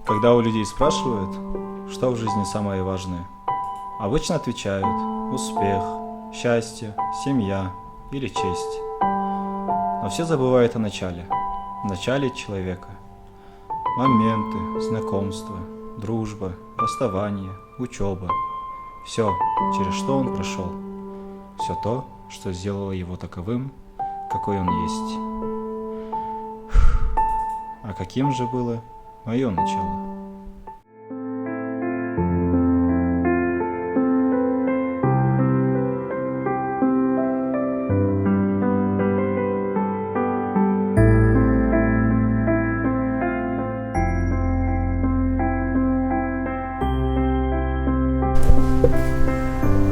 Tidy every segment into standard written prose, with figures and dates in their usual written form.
Когда у людей спрашивают, что в жизни самое важное, обычно отвечают успех, счастье, семья или честь. Но все забывают о начале человека. Моменты, знакомства, дружба, расставание, учеба. Все, через что он прошел. Все то, что сделало его таковым, какой он есть. А каким же было мое начало?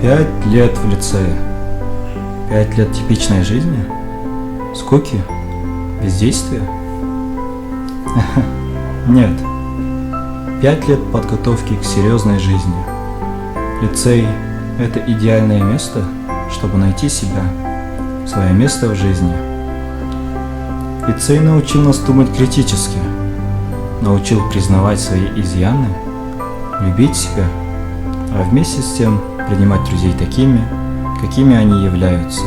Пять лет в лицее. 5 лет типичной жизни? Скуки? Бездействия? Нет. 5 лет подготовки к серьезной жизни. Лицей – это идеальное место, чтобы найти себя, свое место в жизни. Лицей научил нас думать критически, научил признавать свои изъяны, любить себя, а вместе с тем принимать друзей такими, какими они являются.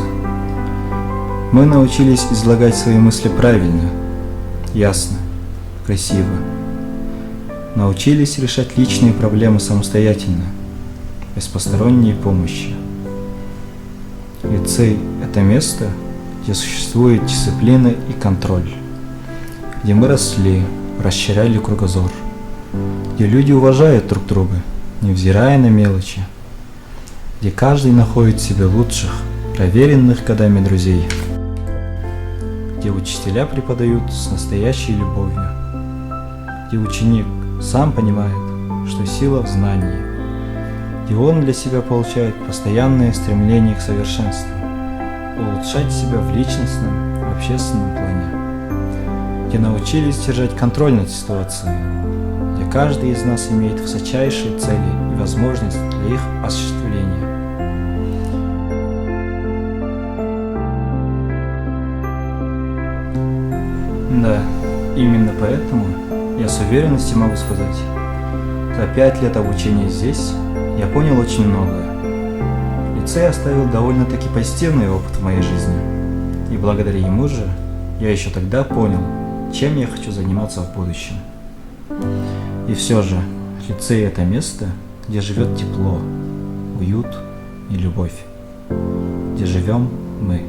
Мы научились излагать свои мысли правильно, ясно, красиво. Научились решать личные проблемы самостоятельно, без посторонней помощи. Лицей – это место, где существует дисциплина и контроль, где мы росли, расширяли кругозор, где люди уважают друг друга, невзирая на мелочи, где каждый находит себе лучших, проверенных годами друзей, где учителя преподают с настоящей любовью, где ученик сам понимает, что сила в знании, где он для себя получает постоянное стремление к совершенству, улучшать себя в личностном и общественном плане, где научились держать контроль над ситуацией, где каждый из нас имеет высочайшие цели и возможность для их осуществления. Да, именно поэтому я с уверенностью могу сказать, за 5 лет обучения здесь я понял очень многое. Лицей оставил довольно-таки позитивный опыт в моей жизни, и благодаря ему же я еще тогда понял, чем я хочу заниматься в будущем. И все же, лицей – это место, где живет тепло, уют и любовь, где живем мы.